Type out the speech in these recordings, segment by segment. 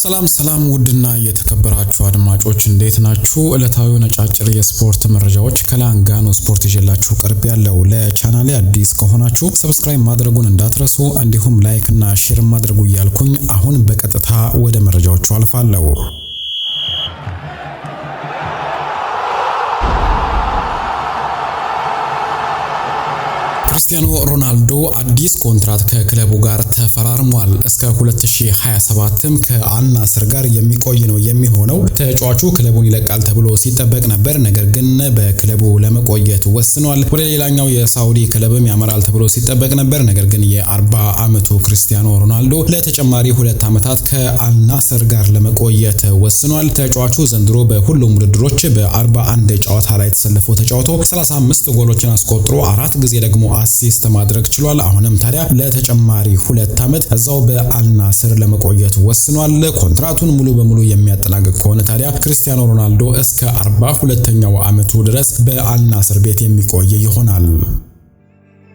ሰላም ውድና የተከበራችሁ አድማጮች እንዴት ናችሁ? ዕለታዊ ነጫጭር የስፖርት መረጃዎች ከላንጋኖ ስፖርት ይዤላችሁ ቀርብ ያለው። ለቻናሌ አዲስ ከሆናችሁ ሰብስክራይብ ማድረጉን እንዳትረሱ፣ እንዲሁም ላይክ እና ሼር ማድረጉ እያልኩኝ አሁን በቀጥታ ወደ መረጃዎቹ አልፋለሁ። ክርስቲያኖ ሮናልዶ አዲስ ኮንትራት ከክለቡ ጋር ተፈራርሟል። እስከ 2027ም ከአልናስር ጋር የሚቆይ ነው የሚሆነው። ተጫዋቹ ክለቡን ይለቃል ተብሎ ሲጠበቅ ነበር፣ ነገር ግን በክለቡ ለመቆየት ወስኗል። ወደ ሌላኛው የሳውዲ ክለብም ያመራል ተብሎ ሲጠበቅ ነበር፣ ነገር ግን የ40 ዓመቱ ክርስቲያኖ ሮናልዶ ለተጨማሪ 2 ዓመታት ከአልናስር ጋር ለመቆየት ወስኗል። ተጫዋቹ ዘንድሮ በሁሉም ውድድሮች በ41 ጨዋታ ላይ ተሰልፎ ተጫውቶ 35 ጎሎችን አስቆጥሮ 4 ጊዜ ደግሞ አሲስት ማድረግ ችሏል። አሁንም ታዲያ ለተጨማሪ 2 ዓመት እዛው በአልናስር ለመቆየት ወስኗል። ኮንትራቱን ሙሉ በሙሉ የሚያጠናቅቅ ከሆነ ታዲያ ክርስቲያኖ ሮናልዶ እስከ 42ኛው ዓመቱ ድረስ በአልናስር ቤት የሚቆይ ይሆናል።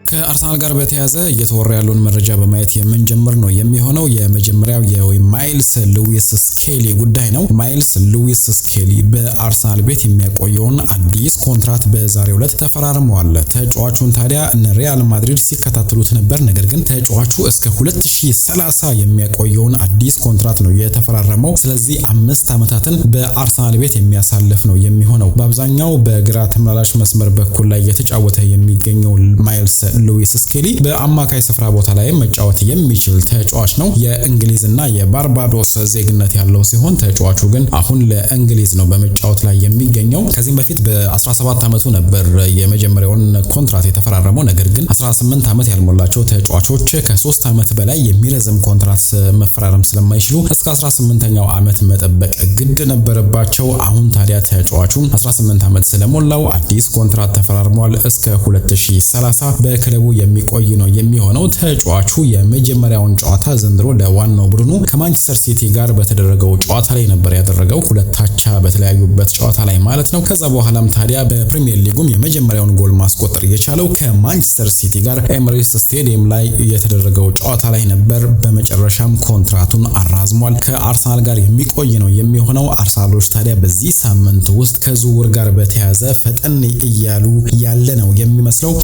ከአርሰናል ጋር በተያያዘ እየተወራ ያለውን መረጃ በማየት የምንጀምር ነው የሚሆነው። የመጀመሪያው የማይልስ ሉዊስ ስኬሊ ጉዳይ ነው። ማይልስ ሉዊስ ስኬሊ በአርሰናል ቤት የሚያቆየውን አዲስ ኮንትራት በዛሬው ዕለት ተፈራርመዋል። ተጫዋቹን ታዲያ ሪያል ማድሪድ ሲከታተሉት ነበር፣ ነገር ግን ተጫዋቹ እስከ 2030 የሚያቆየውን አዲስ ኮንትራት ነው የተፈራረመው። ስለዚህ 5 ዓመታትን በአርሰናል ቤት የሚያሳልፍ ነው የሚሆነው። በአብዛኛው በግራ ተመላላሽ መስመር በኩል ላይ የተጫወተ የሚገኘው ማይልስ ሉዊስ ስኬሊ በአማካይ ስፍራ ቦታ ላይ መጫወት የሚችል ተጫዋች ነው። የእንግሊዝና የባርባዶስ ዜግነት ያለው ሲሆን ተጫዋቹ ግን አሁን ለእንግሊዝ ነው በመጫወት ላይ የሚገኘው። ከዚህም በፊት በ17 ዓመቱ ነበር የመጀመሪያውን ኮንትራት የተፈራረመው። ነገር ግን 18 ዓመት ያልሞላቸው ተጫዋቾች ከ3 ዓመት በላይ የሚረዝም ኮንትራት መፈራረም ስለማይችሉ እስከ 18ኛው ዓመት መጠበቅ ግድ ነበረባቸው። አሁን ታዲያ ተጫዋቹ 18 ዓመት ስለሞላው አዲስ ኮንትራት ተፈራርሟል። እስከ 2030 ክለቡ የሚቆይ ነው የሚሆነው። ተጫዋቹ የመጀመሪያውን ጨዋታ ዘንድሮ ለዋናው ቡድኑ ከማንቸስተር ሲቲ ጋር በተደረገው ጨዋታ ላይ ነበር ያደረገው፣ 2 አቻ በተለያዩበት ጨዋታ ላይ ማለት ነው። ከዛ በኋላም ታዲያ በፕሪሚየር ሊጉም የመጀመሪያውን ጎል ማስቆጠር የቻለው ከማንቸስተር ሲቲ ጋር ኤምሬትስ ስቴዲየም ላይ የተደረገው ጨዋታ ላይ ነበር። በመጨረሻም ኮንትራቱን አራዝሟል። ከአርሰናል ጋር የሚቆይ ነው የሚሆነው። አርሰናሎች ታዲያ በዚህ ሳምንት ውስጥ ከዝውውር ጋር በተያያዘ ፈጠን እያሉ ያለ ነው የሚመስለው።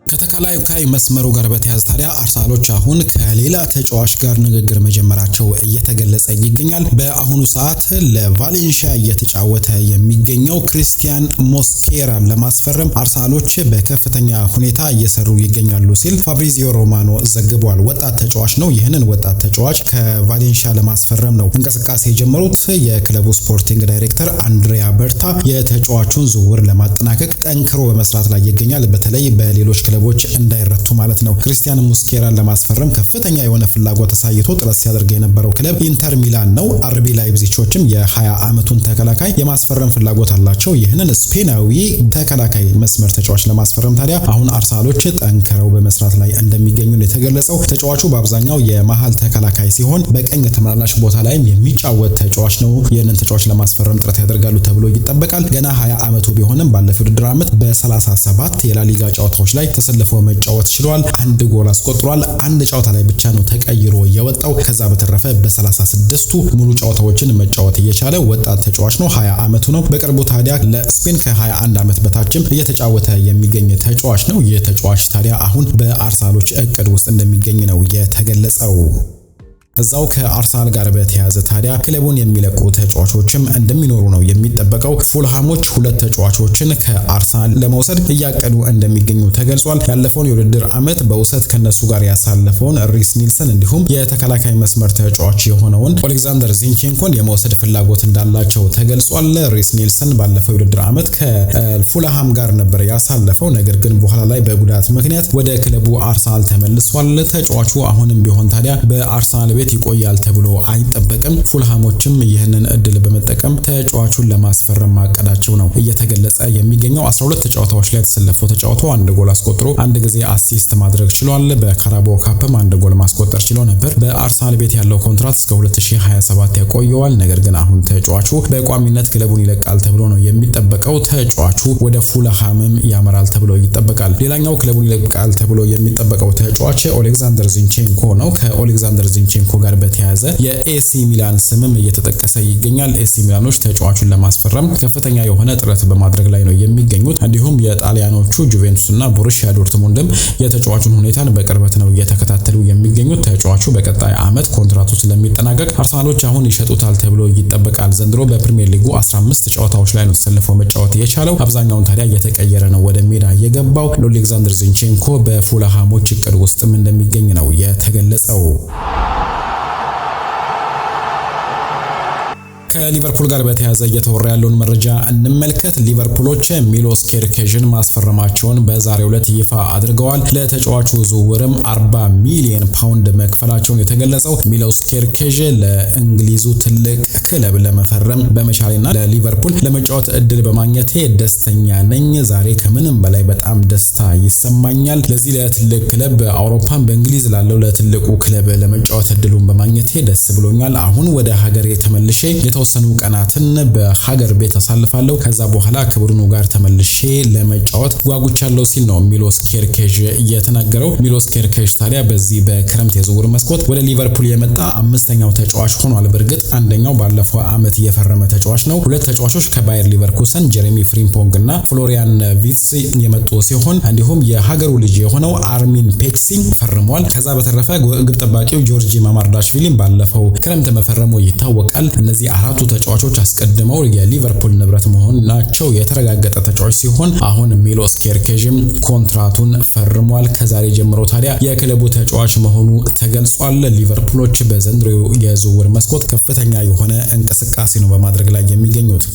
ከተከላካይ መስመሩ ጋር በተያያዘ ታዲያ አርሰናሎች አሁን ከሌላ ተጫዋች ጋር ንግግር መጀመራቸው እየተገለጸ ይገኛል። በአሁኑ ሰዓት ለቫሌንሺያ እየተጫወተ የሚገኘው ክሪስቲያን ሞስኬራን ለማስፈረም አርሰናሎች በከፍተኛ ሁኔታ እየሰሩ ይገኛሉ ሲል ፋብሪዚዮ ሮማኖ ዘግቧል። ወጣት ተጫዋች ነው። ይህንን ወጣት ተጫዋች ከቫሌንሺያ ለማስፈረም ነው እንቅስቃሴ የጀመሩት። የክለቡ ስፖርቲንግ ዳይሬክተር አንድሪያ በርታ የተጫዋቹን ዝውውር ለማጠናቀቅ ጠንክሮ በመስራት ላይ ይገኛል። በተለይ በሌሎች ክለቦች እንዳይረቱ ማለት ነው። ክሪስቲያን ሞስኬራን ለማስፈረም ከፍተኛ የሆነ ፍላጎት አሳይቶ ጥረት ሲያደርግ የነበረው ክለብ ኢንተር ሚላን ነው። አርቢ ላይፕዚጎችም የ20 ዓመቱን ተከላካይ የማስፈረም ፍላጎት አላቸው። ይህንን ስፔናዊ ተከላካይ መስመር ተጫዋች ለማስፈረም ታዲያ አሁን አርሰናሎች ጠንክረው በመስራት ላይ እንደሚገኙ ነው የተገለጸው። ተጫዋቹ በአብዛኛው የመሃል ተከላካይ ሲሆን በቀኝ ተመላላሽ ቦታ ላይም የሚጫወት ተጫዋች ነው። ይህንን ተጫዋች ለማስፈረም ጥረት ያደርጋሉ ተብሎ ይጠበቃል። ገና 20 ዓመቱ ቢሆንም ባለፈው ውድድር ዓመት በ37 የላሊጋ ጨዋታዎች ላይ ተሰልፎ መጫወት ችሏል። 1 ጎል አስቆጥሯል። 1 ጨዋታ ላይ ብቻ ነው ተቀይሮ የወጣው። ከዛ በተረፈ በ36ቱ ሙሉ ጨዋታዎችን መጫወት እየቻለ ወጣት ተጫዋች ነው። 20 ዓመቱ ነው። በቅርቡ ታዲያ ለስፔን ከ21 ዓመት በታችም እየተጫወተ የሚገኝ ተጫዋች ነው። ይህ ተጫዋች ታዲያ አሁን በአርሰናሎች እቅድ ውስጥ እንደሚገኝ ነው የተገለጸው። እዛው ከአርሰናል ጋር በተያያዘ ታዲያ ክለቡን የሚለቁ ተጫዋቾችም እንደሚኖሩ ነው የሚጠበቀው። ፉልሃሞች 2 ተጫዋቾችን ከአርሰናል ለመውሰድ እያቀዱ እንደሚገኙ ተገልጿል። ያለፈውን የውድድር ዓመት በውሰት ከነሱ ጋር ያሳለፈውን ሪስ ኒልሰን እንዲሁም የተከላካይ መስመር ተጫዋች የሆነውን ኦሌክዛንደር ዚንቼንኮን የመውሰድ ፍላጎት እንዳላቸው ተገልጿል። ሪስ ኒልሰን ባለፈው የውድድር ዓመት ከፉልሃም ጋር ነበር ያሳለፈው፣ ነገር ግን በኋላ ላይ በጉዳት ምክንያት ወደ ክለቡ አርሰናል ተመልሷል። ተጫዋቹ አሁንም ቢሆን ታዲያ በአርሰናል ቤት ይቆያል ተብሎ አይጠበቅም። ፉልሃሞችም ይህንን እድል በመጠቀም ተጫዋቹን ለማስፈረም ማቀዳቸው ነው እየተገለጸ የሚገኘው። 12 ተጫዋቾች ላይ ተሰልፎ ተጫውቶ 1 ጎል አስቆጥሮ 1 ጊዜ አሲስት ማድረግ ችሏል። በካራባኦ ካፕም 1 ጎል ማስቆጠር ችሎ ነበር። በአርሰናል ቤት ያለው ኮንትራት እስከ 2027 ያቆየዋል። ነገር ግን አሁን ተጫዋቹ በቋሚነት ክለቡን ይለቃል ተብሎ ነው የሚጠበቀው። ተጫዋቹ ወደ ፉልሃምም ያመራል ተብሎ ይጠበቃል። ሌላኛው ክለቡን ይለቃል ተብሎ የሚጠበቀው ተጫዋች ኦሌክዛንደር ዚንቼንኮ ነው። ከኦሌክዛንደር ዚንቼንኮ ከሊቨርፑል ጋር በተያያዘ የኤሲ ሚላን ስምም እየተጠቀሰ ይገኛል። ኤሲ ሚላኖች ተጫዋቹን ለማስፈረም ከፍተኛ የሆነ ጥረት በማድረግ ላይ ነው የሚገኙት። እንዲሁም የጣሊያኖቹ ጁቬንቱስና ቦሩሲያ ዶርትሙንድም የተጫዋቹን ሁኔታን በቅርበት ነው እየተከታተሉ የሚገኙት። ተጫዋቹ በቀጣይ ዓመት ኮንትራቱ ስለሚጠናቀቅ አርሰናሎች አሁን ይሸጡታል ተብሎ ይጠበቃል። ዘንድሮ በፕሪሚየር ሊጉ 15 ጨዋታዎች ላይ ነው ተሰልፎ መጫወት የቻለው። አብዛኛውን ታዲያ እየተቀየረ ነው ወደ ሜዳ የገባው። ኦሌክዛንደር ዚንቼንኮ በፉልሃሞች እቅድ ውስጥም እንደሚገኝ ነው የተገለጸው። ከሊቨርፑል ጋር በተያያዘ እየተወራ ያለውን መረጃ እንመልከት። ሊቨርፑሎች ሚሎስ ኬርኬዥን ማስፈረማቸውን በዛሬው ዕለት ይፋ አድርገዋል። ለተጫዋቹ ዝውውርም 40 ሚሊዮን ፓውንድ መክፈላቸውን የተገለጸው ሚሎስ ኬርኬዥ ለእንግሊዙ ትልቅ ክለብ ለመፈረም በመቻሌና ለሊቨርፑል ለመጫወት እድል በማግኘቴ ደስተኛ ነኝ። ዛሬ ከምንም በላይ በጣም ደስታ ይሰማኛል። ለዚህ ለትልቅ ክለብ በአውሮፓም በእንግሊዝ ላለው ለትልቁ ክለብ ለመጫወት እድሉን በማግኘቴ ደስ ብሎኛል። አሁን ወደ ሀገሬ ተመልሼ የተወሰኑ ቀናትን በሀገር ቤት አሳልፋለሁ። ከዛ በኋላ ከቡድኑ ጋር ተመልሼ ለመጫወት ጓጉቻለሁ ሲል ነው ሚሎስ ኬርኬዥ የተናገረው። ሚሎስ ኬርኬዥ ታዲያ በዚህ በክረምት የዝውውር መስኮት ወደ ሊቨርፑል የመጣ አምስተኛው ተጫዋች ሆኗል። በእርግጥ አንደኛው ባለፈው ዓመት የፈረመ ተጫዋች ነው። ሁለት ተጫዋቾች ከባየር ሊቨርኩሰን ጀሬሚ ፍሪምፖንግ እና ፍሎሪያን ቪትስ የመጡ ሲሆን እንዲሁም የሀገሩ ልጅ የሆነው አርሚን ፔክሲ ፈርሟል። ከዛ በተረፈ ግብ ጠባቂው ጆርጂ ማማርዳሽቪሊም ባለፈው ክረምት መፈረሙ ይታወቃል። እነዚህ አራቱ ተጫዋቾች አስቀድመው የሊቨርፑል ንብረት መሆናቸው የተረጋገጠ ተጫዋች ሲሆን አሁን ሚሎስ ኬርኬዥም ኮንትራቱን ፈርሟል። ከዛሬ ጀምሮ ታዲያ የክለቡ ተጫዋች መሆኑ ተገልጿል። ሊቨርፑሎች በዘንድሮ የዝውውር መስኮት ከፍተኛ የሆነ እንቅስቃሴ ነው በማድረግ ላይ የሚገኙት።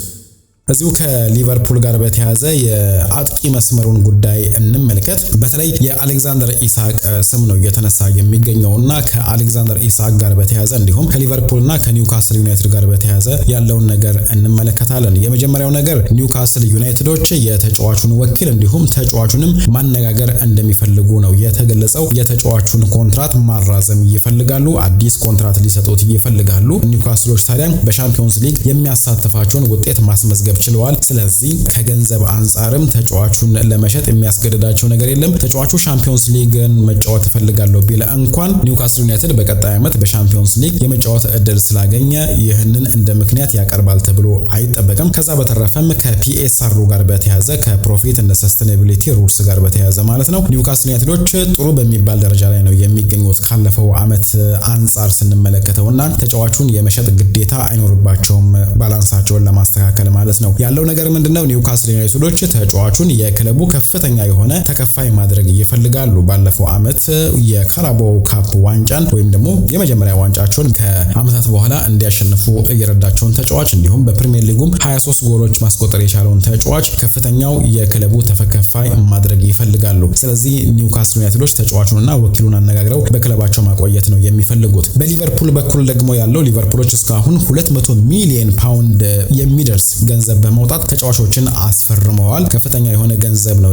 እዚሁ ከሊቨርፑል ጋር በተያያዘ የአጥቂ መስመሩን ጉዳይ እንመልከት። በተለይ የአሌክዛንደር ኢሳቅ ስም ነው እየተነሳ የሚገኘውና ከአሌክዛንደር ኢሳቅ ጋር በተያያዘ እንዲሁም ከሊቨርፑልና ከኒውካስል ዩናይትድ ጋር በተያያዘ ያለውን ነገር እንመለከታለን። የመጀመሪያው ነገር ኒውካስል ዩናይትዶች የተጫዋቹን ወኪል እንዲሁም ተጫዋቹንም ማነጋገር እንደሚፈልጉ ነው የተገለጸው። የተጫዋቹን ኮንትራት ማራዘም ይፈልጋሉ። አዲስ ኮንትራት ሊሰጡት ይፈልጋሉ። ኒውካስሎች ታዲያ በሻምፒዮንስ ሊግ የሚያሳትፋቸውን ውጤት ማስመዝገብ ችለዋል። ስለዚህ ከገንዘብ አንጻርም ተጫዋቹን ለመሸጥ የሚያስገድዳቸው ነገር የለም። ተጫዋቹ ሻምፒዮንስ ሊግን መጫወት ፈልጋለሁ ቢል እንኳን ኒውካስል ዩናይትድ በቀጣይ ዓመት በሻምፒዮንስ ሊግ የመጫወት እድል ስላገኘ ይህንን እንደ ምክንያት ያቀርባል ተብሎ አይጠበቅም። ከዛ በተረፈም ከፒኤስአር ጋር በተያያዘ ከፕሮፊት እና ሰስቴናቢሊቲ ሩልስ ጋር በተያያዘ ማለት ነው ኒውካስል ዩናይትዶች ጥሩ በሚባል ደረጃ ላይ ነው የሚገኙት ካለፈው ዓመት አንጻር ስንመለከተውና ተጫዋቹን የመሸጥ ግዴታ አይኖርባቸውም ባላንሳቸውን ለማስተካከል ማለት ነው። ያለው ነገር ምንድነው? ኒውካስል ዩናይትዶች ተጫዋቹን የክለቡ ከፍተኛ የሆነ ተከፋይ ማድረግ ይፈልጋሉ። ባለፈው ዓመት የካራባኦ ካፕ ዋንጫን ወይም ደግሞ የመጀመሪያ ዋንጫቸውን ከዓመታት በኋላ እንዲያሸንፉ እየረዳቸውን ተጫዋች እንዲሁም በፕሪሚየር ሊጉም 23 ጎሎች ማስቆጠር የቻለውን ተጫዋች ከፍተኛው የክለቡ ተከፋይ ማድረግ ይፈልጋሉ። ስለዚህ ኒውካስል ዩናይትዶች ተጫዋቹንና ወኪሉን አነጋግረው በክለባቸው ማቆየት ነው የሚፈልጉት። በሊቨርፑል በኩል ደግሞ ያለው ሊቨርፑሎች እስካሁን 200 ሚሊዮን ፓውንድ የሚደርስ ገንዘብ በመውጣት ተጫዋቾችን አስፈርመዋል። ከፍተኛ የሆነ ገንዘብ ነው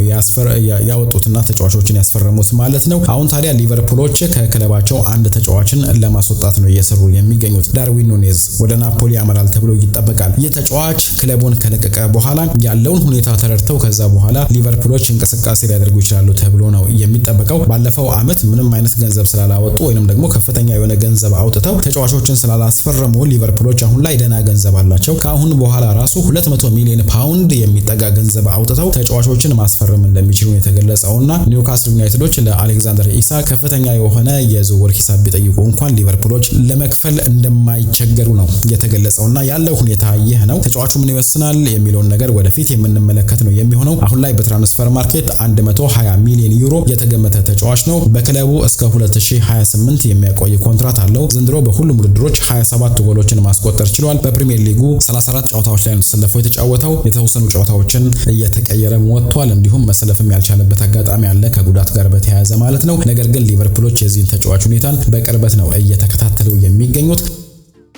ያወጡትና ተጫዋቾችን ያስፈረሙት ማለት ነው። አሁን ታዲያ ሊቨርፑሎች ከክለባቸው አንድ ተጫዋችን ለማስወጣት ነው እየሰሩ የሚገኙት። ዳርዊን ኑኔዝ ወደ ናፖሊ ያመራል ተብሎ ይጠበቃል። ይህ ተጫዋች ክለቡን ከለቀቀ በኋላ ያለውን ሁኔታ ተረድተው ከዛ በኋላ ሊቨርፑሎች እንቅስቃሴ ሊያደርጉ ይችላሉ ተብሎ ነው የሚጠበቀው። ባለፈው ዓመት ምንም አይነት ገንዘብ ስላላወጡ ወይንም ደግሞ ከፍተኛ የሆነ ገንዘብ አውጥተው ተጫዋቾችን ስላላስፈረሙ ሊቨርፑሎች አሁን ላይ ደህና ገንዘብ አላቸው። ከአሁን በኋላ ራሱ 200 ሚሊዮን ፓውንድ የሚጠጋ ገንዘብ አውጥተው ተጫዋቾችን ማስፈረም እንደሚችሉ የተገለጸውና ኒውካስል ዩናይትዶች ለአሌክዛንደር ኢሳቅ ከፍተኛ የሆነ የዝውውር ሂሳብ ቢጠይቁ እንኳን ሊቨርፑሎች ለመክፈል እንደማይቸገሩ ነው የተገለጸውና ያለው ሁኔታ ይህ ነው። ተጫዋቹ ምን ይወስናል የሚለውን ነገር ወደፊት የምንመለከት ነው የሚሆነው። አሁን ላይ በትራንስፈር ማርኬት 120 ሚሊዮን ዩሮ የተገመተ ተጫዋች ነው። በክለቡ እስከ 2028 የሚያቆይ ኮንትራት አለው። ዘንድሮ በሁሉም ውድድሮች 27 ጎሎችን ማስቆጠር ችሏል። በፕሪሚየር ሊጉ 34 ጨዋታዎች ላይ ተሰልፎ የተጫወተው የተወሰኑ ጨዋታዎችን እየተቀየረ ወጥቷል። እንዲሁም መሰለፍም ያልቻለበት አጋጣሚ አለ ከጉዳት ጋር በተያያዘ ማለት ነው። ነገር ግን ሊቨርፑሎች የዚህን ተጫዋች ሁኔታን በቅርበት ነው እየተከታተሉ የሚገኙት።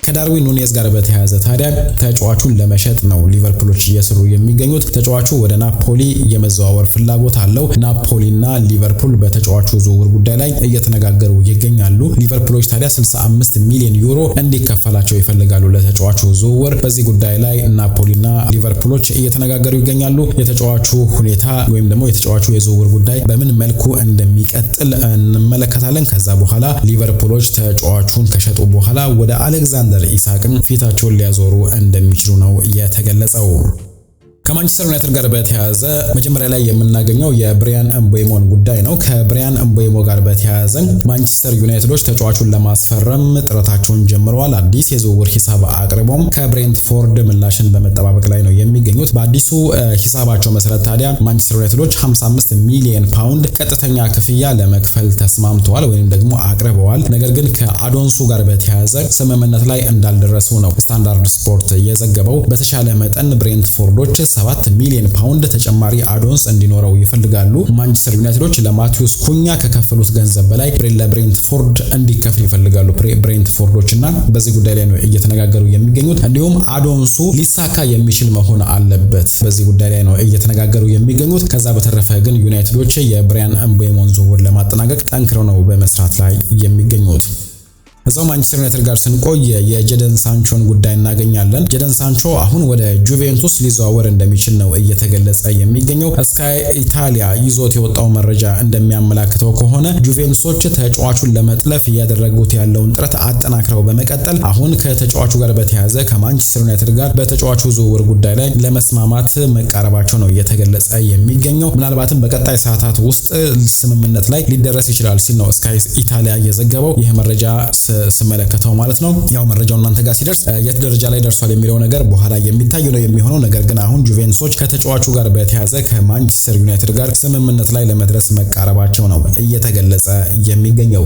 ከዳርዊን ኑኔዝ ጋር በተያያዘ ታዲያ ተጫዋቹን ለመሸጥ ነው ሊቨርፑሎች እየሰሩ የሚገኙት። ተጫዋቹ ወደ ናፖሊ የመዘዋወር ፍላጎት አለው። ናፖሊና ሊቨርፑል በተጫዋቹ ዝውውር ጉዳይ ላይ እየተነጋገሩ ይገኛሉ። ሊቨርፑሎች ታዲያ 65 ሚሊዮን ዩሮ እንዲከፈላቸው ይፈልጋሉ ለተጫዋቹ ዝውውር። በዚህ ጉዳይ ላይ ናፖሊና ሊቨርፑሎች እየተነጋገሩ ይገኛሉ። የተጫዋቹ ሁኔታ ወይም ደግሞ የተጫዋቹ የዝውውር ጉዳይ በምን መልኩ እንደሚቀጥል እንመለከታለን። ከዛ በኋላ ሊቨርፑሎች ተጫዋቹን ከሸጡ በኋላ ወደ አሌክዛንደር ኢሳቅን ፊታቸውን ሊያዞሩ እንደሚችሉ ነው የተገለጸው። ከማንቸስተር ዩናይትድ ጋር በተያያዘ መጀመሪያ ላይ የምናገኘው የብሪያን ኤምቦሞን ጉዳይ ነው። ከብሪያን ኤምቦሞ ጋር በተያያዘ ማንቸስተር ዩናይትዶች ተጫዋቹን ለማስፈረም ጥረታቸውን ጀምረዋል። አዲስ የዝውውር ሂሳብ አቅርበውም ከብሬንትፎርድ ምላሽን በመጠባበቅ ላይ ነው የሚገኙት። በአዲሱ ሂሳባቸው መሰረት ታዲያ ማንቸስተር ዩናይትዶች 55 ሚሊዮን ፓውንድ ቀጥተኛ ክፍያ ለመክፈል ተስማምተዋል ወይም ደግሞ አቅርበዋል። ነገር ግን ከአዶንሱ ጋር በተያያዘ ስምምነት ላይ እንዳልደረሱ ነው ስታንዳርድ ስፖርት የዘገበው። በተሻለ መጠን ብሬንትፎርዶች 7 ሚሊዮን ፓውንድ ተጨማሪ አዶንስ እንዲኖረው ይፈልጋሉ። ማንቸስተር ዩናይትዶች ለማቲዩስ ኩኛ ከከፈሉት ገንዘብ በላይ ለብሬንትፎርድ እንዲከፍል ይፈልጋሉ ብሬንትፎርዶችና በዚህ ጉዳይ ላይ ነው እየተነጋገሩ የሚገኙት። እንዲሁም አዶንሱ ሊሳካ የሚችል መሆን አለበት። በዚህ ጉዳይ ላይ ነው እየተነጋገሩ የሚገኙት። ከዛ በተረፈ ግን ዩናይትዶች የብሪያን ኤምቦሞን ዝውውር ለማጠናቀቅ ጠንክረው ነው በመስራት ላይ የሚገኙት። እዛው ማንቸስተር ዩናይትድ ጋር ስንቆይ የጀደን ሳንቾን ጉዳይ እናገኛለን። ጀደን ሳንቾ አሁን ወደ ጁቬንቱስ ሊዘዋወር እንደሚችል ነው እየተገለጸ የሚገኘው። ስካይ ኢታሊያ ይዞት የወጣው መረጃ እንደሚያመላክተው ከሆነ ጁቬንቱሶች ተጫዋቹን ለመጥለፍ እያደረጉት ያለውን ጥረት አጠናክረው በመቀጠል አሁን ከተጫዋቹ ጋር በተያያዘ ከማንቸስተር ዩናይትድ ጋር በተጫዋቹ ዝውውር ጉዳይ ላይ ለመስማማት መቃረባቸው ነው እየተገለጸ የሚገኘው። ምናልባትም በቀጣይ ሰዓታት ውስጥ ስምምነት ላይ ሊደረስ ይችላል ሲል ነው ስካይ ኢታሊያ የዘገበው። ይህ መረጃ ስመለከተው ማለት ነው። ያው መረጃው እናንተ ጋር ሲደርስ የት ደረጃ ላይ ደርሷል የሚለው ነገር በኋላ የሚታይ ነው የሚሆነው። ነገር ግን አሁን ጁቬንቱሶች ከተጫዋቹ ጋር በተያያዘ ከማንቸስተር ዩናይትድ ጋር ስምምነት ላይ ለመድረስ መቃረባቸው ነው እየተገለጸ የሚገኘው።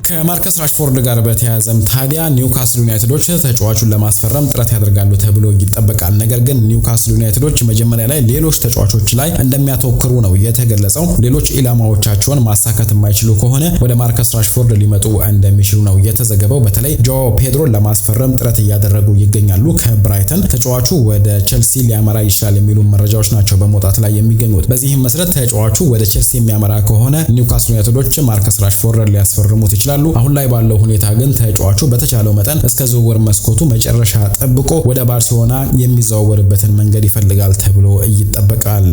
ከማርከስ ራሽፎርድ ጋር በተያያዘም ታዲያ ኒውካስል ዩናይትዶች ተጫዋቹን ለማስፈረም ጥረት ያደርጋሉ ተብሎ ይጠበቃል። ነገር ግን ኒውካስል ዩናይትዶች መጀመሪያ ላይ ሌሎች ተጫዋቾች ላይ እንደሚያተኩሩ ነው የተገለጸው። ሌሎች ኢላማዎቻቸውን ማሳካት የማይችሉ ከሆነ ወደ ማርከስ ራሽፎርድ ሊመጡ እንደሚችሉ ነው የተዘገበው። በተለይ ጆ ፔድሮን ለማስፈረም ጥረት እያደረጉ ይገኛሉ ከብራይተን። ተጫዋቹ ወደ ቼልሲ ሊያመራ ይችላል የሚሉ መረጃዎች ናቸው በመውጣት ላይ የሚገኙት። በዚህም መሰረት ተጫዋቹ ወደ ቼልሲ የሚያመራ ከሆነ ኒውካስል ዩናይትዶች ማርከስ ራሽፎርድ ሊያስፈርሙት ይችላሉ። አሁን ላይ ባለው ሁኔታ ግን ተጫዋቹ በተቻለው መጠን እስከ ዝውውር መስኮቱ መጨረሻ ጠብቆ ወደ ባርሴሎና የሚዘዋወርበትን መንገድ ይፈልጋል ተብሎ ይጠበቃል።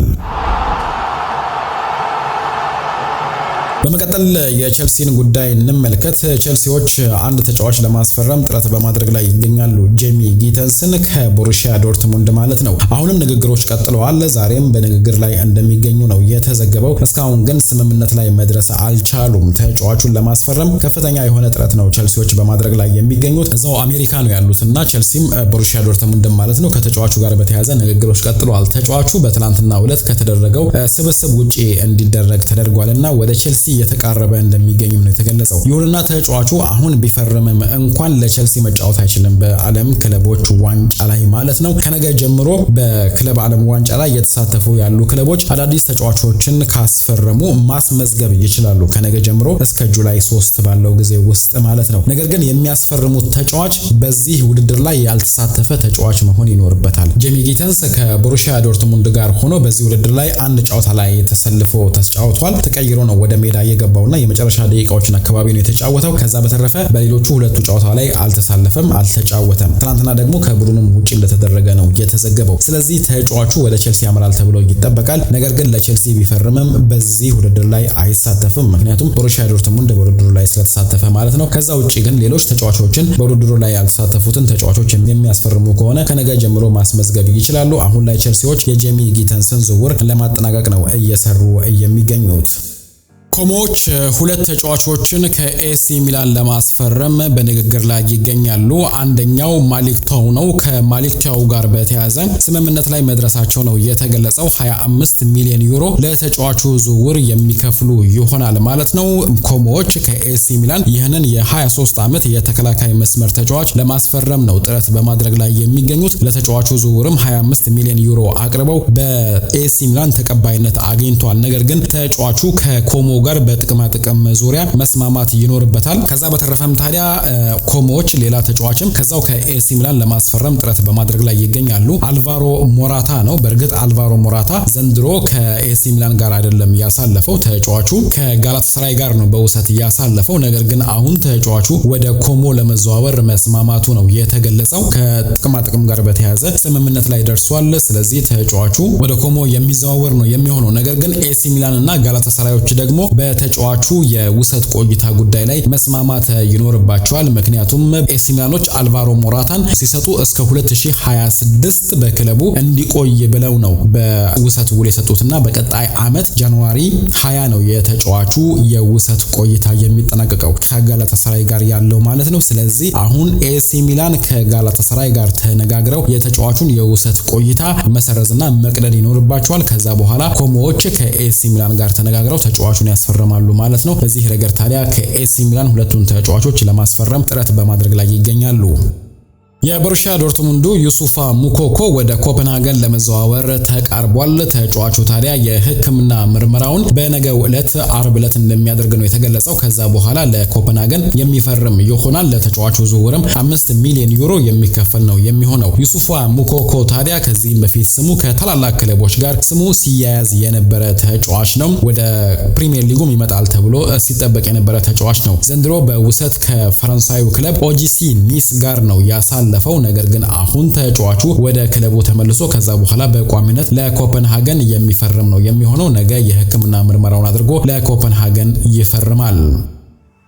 በመቀጠል የቼልሲን ጉዳይ እንመልከት። ቼልሲዎች አንድ ተጫዋች ለማስፈረም ጥረት በማድረግ ላይ ይገኛሉ። ጄሚ ጊተንስን ከቦሩሺያ ዶርትሙንድ ማለት ነው። አሁንም ንግግሮች ቀጥለዋል። ዛሬም በንግግር ላይ እንደሚገኙ ነው የተዘገበው። እስካሁን ግን ስምምነት ላይ መድረስ አልቻሉም። ተጫዋቹን ለማስፈረም ከፍተኛ የሆነ ጥረት ነው ቼልሲዎች በማድረግ ላይ የሚገኙት። እዛው አሜሪካ ነው ያሉትና ቼልሲም ቦሩሺያ ዶርትሙንድ ማለት ነው ከተጫዋቹ ጋር በተያያዘ ንግግሮች ቀጥለዋል። ተጫዋቹ በትናንትናው ዕለት ከተደረገው ስብስብ ውጪ እንዲደረግ ተደርጓልና ወደ ቼልሲ እየተቃረበ እንደሚገኝም ነው የተገለጸው። ይሁንና ተጫዋቹ አሁን ቢፈርምም እንኳን ለቼልሲ መጫወት አይችልም በዓለም ክለቦች ዋንጫ ላይ ማለት ነው። ከነገ ጀምሮ በክለብ ዓለም ዋንጫ ላይ እየተሳተፉ ያሉ ክለቦች አዳዲስ ተጫዋቾችን ካስፈረሙ ማስመዝገብ ይችላሉ ከነገ ጀምሮ እስከ ጁላይ 3 ባለው ጊዜ ውስጥ ማለት ነው። ነገር ግን የሚያስፈርሙት ተጫዋች በዚህ ውድድር ላይ ያልተሳተፈ ተጫዋች መሆን ይኖርበታል። ጄሚ ጊተንስ ከቦሩሺያ ዶርትሙንድ ጋር ሆኖ በዚህ ውድድር ላይ አንድ ጨዋታ ላይ ተሰልፎ ተጫውቷል። ተቀይሮ ነው ወደ ሜዳ የገባውና የመጨረሻ ደቂቃዎችን አካባቢ ነው የተጫወተው። ከዛ በተረፈ በሌሎቹ ሁለቱ ጨዋታ ላይ አልተጫወተም። ትናንትና ደግሞ ከቡድኑም ውጪ እንደተደረገ ነው የተዘገበው። ስለዚህ ተጫዋቹ ወደ ቼልሲ ያመራል ተብሎ ይጠበቃል። ነገር ግን ለቼልሲ ቢፈርምም በዚህ ውድድር ላይ አይሳተፍም። ምክንያቱም ቦሩሺያ ዶርትሙንድ በውድድሩ ላይ ስለተሳተፈ ማለት ነው። ከዛ ውጪ ግን ሌሎች ተጫዋቾችን በውድድሩ ላይ ያልተሳተፉትን ተጫዋቾች የሚያስፈርሙ ከሆነ ከነገ ጀምሮ ማስመዝገብ ይችላሉ። አሁን ላይ ቼልሲዎች የጄሚ ጊተንስን ዝውውር ለማጠናቀቅ ነው እየሰሩ የሚገኙት። ኮሞዎች ሁለት ተጫዋቾችን ከኤሲ ሚላን ለማስፈረም በንግግር ላይ ይገኛሉ። አንደኛው ማሊክ ታው ነው። ከማሊክ ታው ጋር በተያያዘ ስምምነት ላይ መድረሳቸው ነው የተገለጸው። 25 ሚሊዮን ዩሮ ለተጫዋቹ ዝውውር የሚከፍሉ ይሆናል ማለት ነው። ኮሞዎች ከኤሲ ሚላን ይህንን የ23 ዓመት የተከላካይ መስመር ተጫዋች ለማስፈረም ነው ጥረት በማድረግ ላይ የሚገኙት። ለተጫዋቹ ዝውውርም 25 ሚሊዮን ዩሮ አቅርበው በኤሲ ሚላን ተቀባይነት አግኝቷል። ነገር ግን ተጫዋቹ ከኮሞ ጋር በጥቅማ ጥቅም ዙሪያ መስማማት ይኖርበታል። ከዛ በተረፈም ታዲያ ኮሞዎች ሌላ ተጫዋችም ከዛው ከኤሲ ሚላን ለማስፈረም ጥረት በማድረግ ላይ ይገኛሉ። አልቫሮ ሞራታ ነው። በእርግጥ አልቫሮ ሞራታ ዘንድሮ ከኤሲ ሚላን ጋር አይደለም ያሳለፈው። ተጫዋቹ ከጋላታሳራይ ጋር ነው በውሰት ያሳለፈው። ነገር ግን አሁን ተጫዋቹ ወደ ኮሞ ለመዘዋወር መስማማቱ ነው የተገለጸው። ከጥቅማ ጥቅም ጋር በተያያዘ ስምምነት ላይ ደርሷል። ስለዚህ ተጫዋቹ ወደ ኮሞ የሚዘዋወር ነው የሚሆነው። ነገር ግን ኤሲ ሚላን እና ጋላታሳራዮች ደግሞ በተጫዋቹ የውሰት ቆይታ ጉዳይ ላይ መስማማት ይኖርባቸዋል። ምክንያቱም ኤሲ ሚላኖች አልቫሮ ሞራታን ሲሰጡ እስከ 2026 በክለቡ እንዲቆይ ብለው ነው በውሰት ውል የሰጡትና በቀጣይ ዓመት ጃንዋሪ 20 ነው የተጫዋቹ የውሰት ቆይታ የሚጠናቀቀው ከጋላታሳራይ ጋር ያለው ማለት ነው። ስለዚህ አሁን ኤሲ ሚላን ከጋላታሳራይ ጋር ተነጋግረው የተጫዋቹን የውሰት ቆይታ መሰረዝና መቅደድ ይኖርባቸዋል። ከዛ በኋላ ኮሞዎች ከኤሲ ሚላን ጋር ተነጋግረው ተጫዋቹን ያስፈርማሉ ማለት ነው። በዚህ ረገድ ታዲያ ከኤሲ ሚላን ሁለቱን ተጫዋቾች ለማስፈረም ጥረት በማድረግ ላይ ይገኛሉ። የቦሩሲያ ዶርትሙንዱ ዩሱፋ ሙኮኮ ወደ ኮፐንሃገን ለመዘዋወር ተቃርቧል። ተጫዋቹ ታዲያ የሕክምና ምርመራውን በነገው ዕለት አርብ ዕለት እንደሚያደርግ ነው የተገለጸው። ከዛ በኋላ ለኮፐንሃገን የሚፈርም ይሆናል። ለተጫዋቹ ዝውውርም 5 ሚሊዮን ዩሮ የሚከፈል ነው የሚሆነው። ዩሱፋ ሙኮኮ ታዲያ ከዚህም በፊት ስሙ ከታላላቅ ክለቦች ጋር ስሙ ሲያያዝ የነበረ ተጫዋች ነው። ወደ ፕሪሚየር ሊጉም ይመጣል ተብሎ ሲጠበቅ የነበረ ተጫዋች ነው። ዘንድሮ በውሰት ከፈረንሳዩ ክለብ ኦጂሲ ኒስ ጋር ነው ያሳለፈው። ነገር ግን አሁን ተጫዋቹ ወደ ክለቡ ተመልሶ ከዛ በኋላ በቋሚነት ለኮፐንሃገን የሚፈርም ነው የሚሆነው። ነገ የሕክምና ምርመራውን አድርጎ ለኮፐንሃገን ይፈርማል።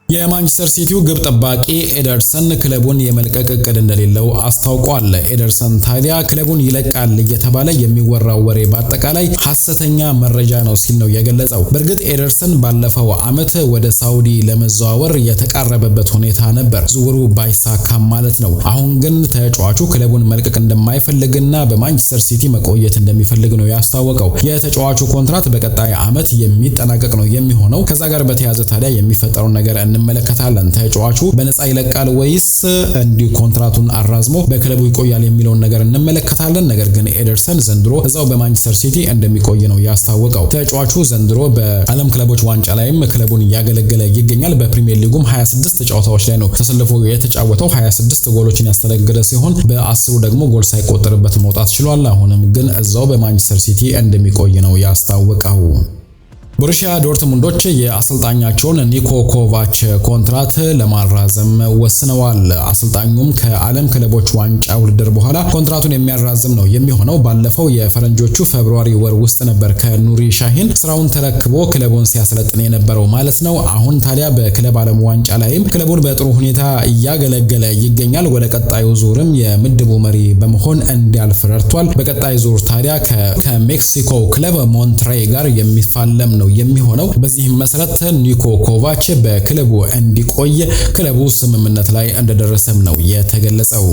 የማንቸስተር ሲቲው ግብ ጠባቂ ኤደርሰን ክለቡን የመልቀቅ እቅድ እንደሌለው አስታውቋል። ኤደርሰን ታዲያ ክለቡን ይለቃል እየተባለ የሚወራው ወሬ በአጠቃላይ ሐሰተኛ መረጃ ነው ሲል ነው የገለጸው። በእርግጥ ኤደርሰን ባለፈው ዓመት ወደ ሳውዲ ለመዘዋወር የተቃረበበት ሁኔታ ነበር፣ ዝውውሩ ባይሳካም ማለት ነው። አሁን ግን ተጫዋቹ ክለቡን መልቀቅ እንደማይፈልግና በማንቸስተር ሲቲ መቆየት እንደሚፈልግ ነው ያስታወቀው። የተጫዋቹ ኮንትራት በቀጣይ ዓመት የሚጠናቀቅ ነው የሚሆነው። ከዛ ጋር በተያያዘ ታዲያ የሚፈጠረውን ነገር እንመለከታለን። ተጫዋቹ በነፃ ይለቃል ወይስ እንዲሁ ኮንትራቱን አራዝሞ በክለቡ ይቆያል የሚለውን ነገር እንመለከታለን። ነገር ግን ኤደርሰን ዘንድሮ እዛው በማንቸስተር ሲቲ እንደሚቆይ ነው ያስታወቀው። ተጫዋቹ ዘንድሮ በዓለም ክለቦች ዋንጫ ላይም ክለቡን እያገለገለ ይገኛል። በፕሪሚየር ሊጉም 26 ጨዋታዎች ላይ ነው ተሰልፎ የተጫወተው። 26 ጎሎችን ያስተናገደ ሲሆን በ10 ደግሞ ጎል ሳይቆጠርበት መውጣት ችሏል። አሁንም ግን እዛው በማንቸስተር ሲቲ እንደሚቆይ ነው ያስታወቀው። ቦሩሲያ ዶርትሙንዶች የአሰልጣኛቸውን ኒኮ ኮቫች ኮንትራት ለማራዘም ወስነዋል። አሰልጣኙም ከዓለም ክለቦች ዋንጫ ውድድር በኋላ ኮንትራቱን የሚያራዝም ነው የሚሆነው። ባለፈው የፈረንጆቹ ፌብሩዋሪ ወር ውስጥ ነበር ከኑሪ ሻሂን ስራውን ተረክቦ ክለቡን ሲያሰለጥን የነበረው ማለት ነው። አሁን ታዲያ በክለብ ዓለም ዋንጫ ላይም ክለቡን በጥሩ ሁኔታ እያገለገለ ይገኛል። ወደ ቀጣዩ ዙርም የምድቡ መሪ በመሆን እንዲያልፍ ረድቷል። በቀጣይ ዙር ታዲያ ከሜክሲኮ ክለብ ሞንትሬይ ጋር የሚፋለም ነው የሚሆነው። በዚህም መሰረት ኒኮ ኮቫች በክለቡ እንዲቆይ ክለቡ ስምምነት ላይ እንደደረሰም ነው የተገለጸው።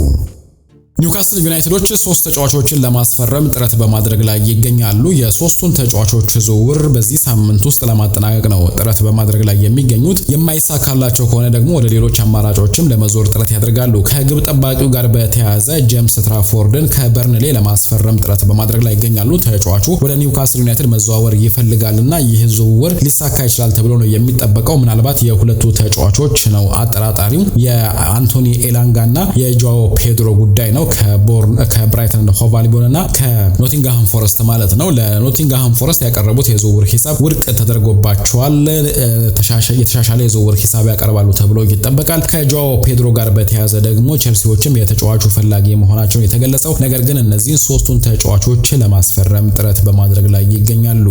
ኒውካስል ዩናይትዶች 3 ተጫዋቾችን ለማስፈረም ጥረት በማድረግ ላይ ይገኛሉ። የሶስቱን ተጫዋቾች ዝውውር በዚህ ሳምንት ውስጥ ለማጠናቀቅ ነው ጥረት በማድረግ ላይ የሚገኙት። የማይሳካላቸው ከሆነ ደግሞ ወደ ሌሎች አማራጮችም ለመዞር ጥረት ያደርጋሉ። ከግብ ጠባቂው ጋር በተያያዘ ጄምስ ትራፎርድን ከበርንሌ ለማስፈረም ጥረት በማድረግ ላይ ይገኛሉ። ተጫዋቹ ወደ ኒውካስል ዩናይትድ መዘዋወር ይፈልጋልና ይህ ዝውውር ሊሳካ ይችላል ተብሎ ነው የሚጠበቀው። ምናልባት የሁለቱ ተጫዋቾች ነው አጠራጣሪው የአንቶኒ ኤላንጋና የጆአዎ ፔድሮ ጉዳይ ነው። ከብራይተን ኤንድ ሆቭ አልቢዮን እና ከኖቲንግሃም ፎረስት ማለት ነው። ለኖቲንግሃም ፎረስት ያቀረቡት የዝውውር ሂሳብ ውድቅ ተደርጎባቸዋል። የተሻሻለ የዝውውር ሂሳብ ያቀርባሉ ተብሎ ይጠበቃል። ከጆአዎ ፔድሮ ጋር በተያያዘ ደግሞ ቼልሲዎችም የተጫዋቹ ፈላጊ መሆናቸውን የተገለጸው። ነገር ግን እነዚህን 3ቱን ተጫዋቾች ለማስፈረም ጥረት በማድረግ ላይ ይገኛሉ።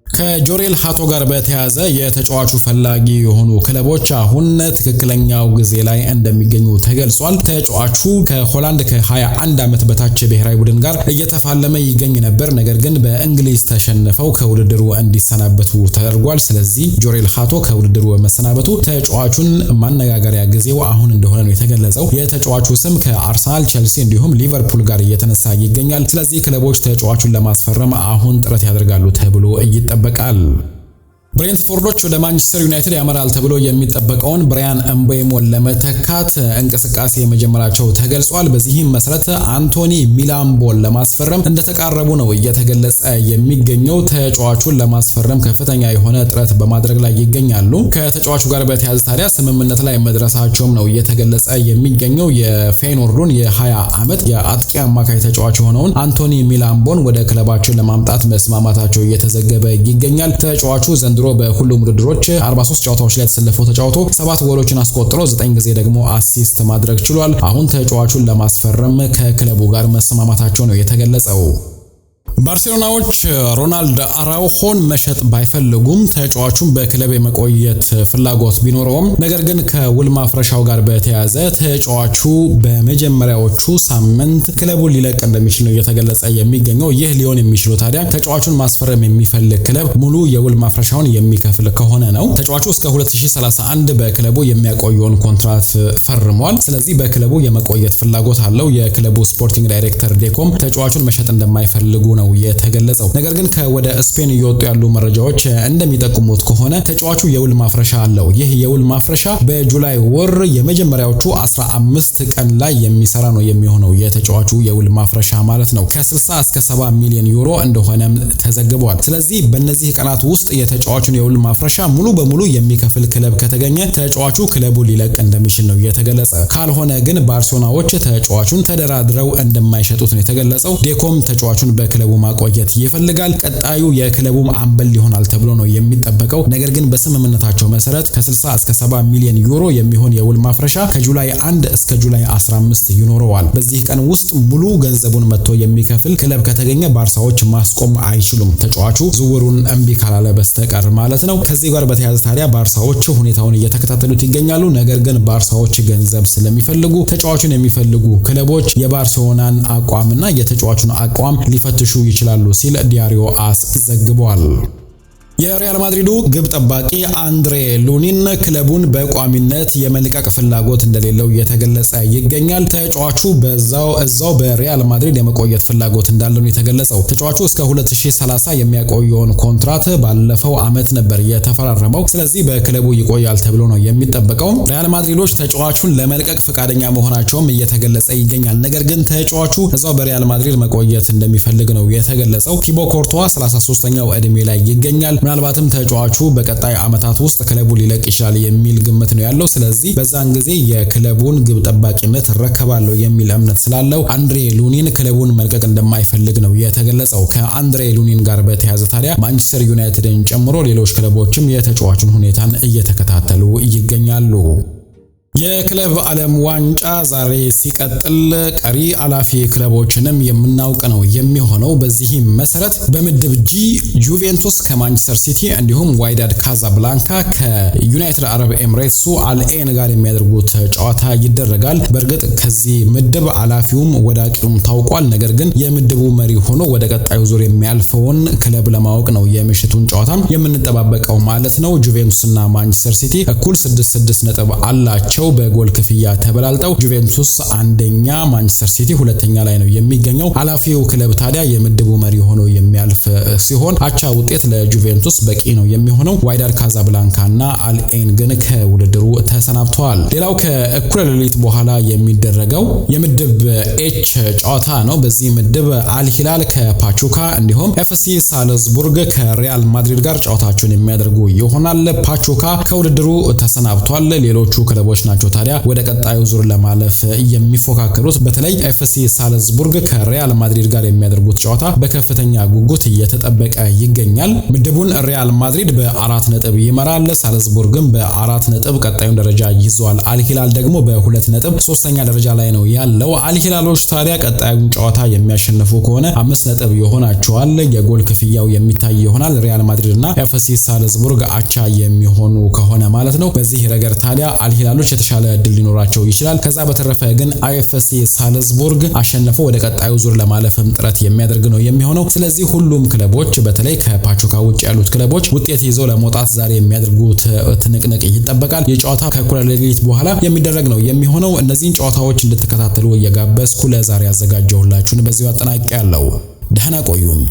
ከጆሬል ሃቶ ጋር በተያያዘ የተጫዋቹ ፈላጊ የሆኑ ክለቦች አሁን ትክክለኛው ጊዜ ላይ እንደሚገኙ ተገልጿል። ተጫዋቹ ከሆላንድ ከ21 ዓመት በታች ብሔራዊ ቡድን ጋር እየተፋለመ ይገኝ ነበር። ነገር ግን በእንግሊዝ ተሸንፈው ከውድድሩ እንዲሰናበቱ ተደርጓል። ስለዚህ ጆሬል ሃቶ ከውድድሩ በመሰናበቱ ተጫዋቹን ማነጋገሪያ ጊዜው አሁን እንደሆነ ነው የተገለጸው። የተጫዋቹ ስም ከአርሰናል፣ ቼልሲ እንዲሁም ሊቨርፑል ጋር እየተነሳ ይገኛል። ስለዚህ ክለቦች ተጫዋቹን ለማስፈረም አሁን ጥረት ያደርጋሉ ተብሎ ይጠበቃል። ብሬንትፎርዶች ወደ ማንቸስተር ዩናይትድ ያመራል ተብሎ የሚጠበቀውን ብራያን ኤምቤሞን ለመተካት እንቅስቃሴ መጀመራቸው ተገልጿል። በዚህም መሰረት አንቶኒ ሚላምቦን ለማስፈረም እንደተቃረቡ ነው እየተገለጸ የሚገኘው። ተጫዋቹን ለማስፈረም ከፍተኛ የሆነ ጥረት በማድረግ ላይ ይገኛሉ። ከተጫዋቹ ጋር በተያያዘ ታዲያ ስምምነት ላይ መድረሳቸውም ነው እየተገለጸ የሚገኘው። የፌኖርዱን የ20 ዓመት የአጥቂ አማካይ ተጫዋች የሆነውን አንቶኒ ሚላምቦን ወደ ክለባችን ለማምጣት መስማማታቸው እየተዘገበ ይገኛል። ተጫዋቹ ዘንድሮ በሁሉም ውድድሮች 43 ጨዋታዎች ላይ ተጫውቶ 7 ጎሎችን አስቆጥሮ 9 ጊዜ ደግሞ አሲስት ማድረግ ችሏል። አሁን ተጫዋቹን ለማስፈረም ከክለቡ ጋር መስማማታቸው ነው የተገለጸው። ባርሴሎናዎች ሮናልድ አራውሆን መሸጥ ባይፈልጉም ተጫዋቹን በክለብ የመቆየት ፍላጎት ቢኖረውም ነገር ግን ከውል ማፍረሻው ጋር በተያያዘ ተጫዋቹ በመጀመሪያዎቹ ሳምንት ክለቡን ሊለቅ እንደሚችል ነው እየተገለጸ የሚገኘው። ይህ ሊሆን የሚችለው ታዲያ ተጫዋቹን ማስፈረም የሚፈልግ ክለብ ሙሉ የውል ማፍረሻውን የሚከፍል ከሆነ ነው። ተጫዋቹ እስከ 2031 በክለቡ የሚያቆየውን ኮንትራት ፈርሟል። ስለዚህ በክለቡ የመቆየት ፍላጎት አለው። የክለቡ ስፖርቲንግ ዳይሬክተር ዴኮም ተጫዋቹን መሸጥ እንደማይፈልጉ ነው የተገለጸው። ነገር ግን ከወደ ስፔን እየወጡ ያሉ መረጃዎች እንደሚጠቁሙት ከሆነ ተጫዋቹ የውል ማፍረሻ አለው። ይህ የውል ማፍረሻ በጁላይ ወር የመጀመሪያዎቹ 15 ቀን ላይ የሚሰራ ነው የሚሆነው የተጫዋቹ የውል ማፍረሻ ማለት ነው። ከ60 እስከ 70 ሚሊዮን ዩሮ እንደሆነም ተዘግቧል። ስለዚህ በእነዚህ ቀናት ውስጥ የተጫዋቹን የውል ማፍረሻ ሙሉ በሙሉ የሚከፍል ክለብ ከተገኘ ተጫዋቹ ክለቡ ሊለቅ እንደሚችል ነው የተገለጸ። ካልሆነ ግን ባርሴሎናዎች ተጫዋቹን ተደራድረው እንደማይሸጡት ነው የተገለጸው። ዴኮም ተጫዋቹን በክለቡ ማቆየት ይፈልጋል። ቀጣዩ የክለቡም አምበል ይሆናል ተብሎ ነው የሚጠበቀው። ነገር ግን በስምምነታቸው መሰረት ከ60 እስከ 70 ሚሊዮን ዩሮ የሚሆን የውል ማፍረሻ ከጁላይ 1 እስከ ጁላይ 15 ይኖረዋል። በዚህ ቀን ውስጥ ሙሉ ገንዘቡን መጥቶ የሚከፍል ክለብ ከተገኘ ባርሳዎች ማስቆም አይችሉም፣ ተጫዋቹ ዝውውሩን እምቢ ካላለ በስተቀር ማለት ነው። ከዚህ ጋር በተያያዘ ታዲያ ባርሳዎች ሁኔታውን እየተከታተሉት ይገኛሉ። ነገር ግን ባርሳዎች ገንዘብ ስለሚፈልጉ ተጫዋቹን የሚፈልጉ ክለቦች የባርሴሎናን አቋምና የተጫዋቹን አቋም ሊፈትሹ ይችላሉ ሲል ዲያሪዮ አስ ዘግቧል። የሪያል ማድሪዱ ግብ ጠባቂ አንድሬ ሉኒን ክለቡን በቋሚነት የመልቀቅ ፍላጎት እንደሌለው እየተገለጸ ይገኛል። ተጫዋቹ እዛው በሪያል ማድሪድ የመቆየት ፍላጎት እንዳለው ነው የተገለጸው። ተጫዋቹ እስከ 2030 የሚያቆየውን ኮንትራት ባለፈው ዓመት ነበር የተፈራረመው። ስለዚህ በክለቡ ይቆያል ተብሎ ነው የሚጠበቀው። ሪያል ማድሪዶች ተጫዋቹን ለመልቀቅ ፈቃደኛ መሆናቸውም እየተገለጸ ይገኛል። ነገር ግን ተጫዋቹ እዛው በሪያል ማድሪድ መቆየት እንደሚፈልግ ነው የተገለጸው። ቲቦ ኮርቷ 33ኛው ዕድሜ ላይ ይገኛል። ምናልባትም ተጫዋቹ በቀጣይ ዓመታት ውስጥ ክለቡ ሊለቅ ይችላል የሚል ግምት ነው ያለው። ስለዚህ በዛን ጊዜ የክለቡን ግብ ጠባቂነት ረከባለሁ የሚል እምነት ስላለው አንድሬ ሉኒን ክለቡን መልቀቅ እንደማይፈልግ ነው የተገለጸው። ከአንድሬ ሉኒን ጋር በተያያዘ ታዲያ ማንቸስተር ዩናይትድን ጨምሮ ሌሎች ክለቦችም የተጫዋቹን ሁኔታን እየተከታተሉ ይገኛሉ። የክለብ ዓለም ዋንጫ ዛሬ ሲቀጥል ቀሪ አላፊ ክለቦችንም የምናውቅ ነው የሚሆነው። በዚህም መሰረት በምድብ ጂ ጁቬንቱስ ከማንቸስተር ሲቲ እንዲሁም ዋይዳድ ካዛብላንካ ከዩናይትድ አረብ ኤምሬትሱ አልኤን ጋር የሚያደርጉት ጨዋታ ይደረጋል። በእርግጥ ከዚህ ምድብ አላፊውም ወዳቂውም ታውቋል። ነገር ግን የምድቡ መሪ ሆኖ ወደ ቀጣዩ ዙር የሚያልፈውን ክለብ ለማወቅ ነው የምሽቱን ጨዋታም የምንጠባበቀው ማለት ነው። ጁቬንቱስና ማንቸስተር ሲቲ እኩል 6 ነጥብ አላቸው። በጎል ክፍያ ተበላልጠው ጁቬንቱስ አንደኛ፣ ማንቸስተር ሲቲ ሁለተኛ ላይ ነው የሚገኘው። አላፊው ክለብ ታዲያ የምድቡ መሪ ሆኖ የሚያልፍ ሲሆን አቻ ውጤት ለጁቬንቱስ በቂ ነው የሚሆነው። ዋይዳድ ካዛብላንካና አልኤን ግን ከውድድሩ ተሰናብተዋል። ሌላው ከእኩለ ሌሊት በኋላ የሚደረገው የምድብ ኤች ጨዋታ ነው። በዚህ ምድብ አልሂላል ከፓቹካ እንዲሁም ኤፍሲ ሳልዝቡርግ ከሪያል ማድሪድ ጋር ጨዋታቸውን የሚያደርጉ ይሆናል። ፓቹካ ከውድድሩ ተሰናብቷል። ሌሎቹ ክለቦች ናቸው ታዲያ ወደ ቀጣዩ ዙር ለማለፍ የሚፎካከሩት። በተለይ ኤፍሲ ሳልዝቡርግ ከሪያል ማድሪድ ጋር የሚያደርጉት ጨዋታ በከፍተኛ ጉጉት እየተጠበቀ ይገኛል። ምድቡን ሪያል ማድሪድ በ4 ነጥብ ይመራል። ሳልዝቡርግም በ4 ነጥብ ቀጣዩን ደረጃ ይዟል። አልሂላል ደግሞ በ2 ነጥብ 3ኛ ደረጃ ላይ ነው ያለው። አልሂላሎች ታዲያ ቀጣዩን ጨዋታ የሚያሸንፉ ከሆነ 5 ነጥብ ይሆናቸዋል። የጎል ክፍያው የሚታይ ይሆናል። ሪያል ማድሪድና ኤፍሲ ሳልዝቡርግ አቻ የሚሆኑ ከሆነ ማለት ነው። በዚህ ረገድ ታዲያ አልሂላሎች የተሻለ እድል ሊኖራቸው ይችላል። ከዛ በተረፈ ግን ኤፍሲ ሳልዝቡርግ አሸንፎ ወደ ቀጣዩ ዙር ለማለፍም ጥረት የሚያደርግ ነው የሚሆነው። ስለዚህ ሁሉም ክለቦች በተለይ ከፓቹካ ውጭ ያሉት ክለቦች ውጤት ይዘው ለመውጣት ዛሬ የሚያደርጉት ትንቅንቅ ይጠበቃል። የጨዋታ ከእኩለ ሌሊት በኋላ የሚደረግ ነው የሚሆነው። እነዚህን ጨዋታዎች እንድትከታተሉ እየጋበዝኩ ለዛሬ ያዘጋጀሁላችሁን በዚሁ አጠናቅቄያለሁ። ደህና ቆዩም።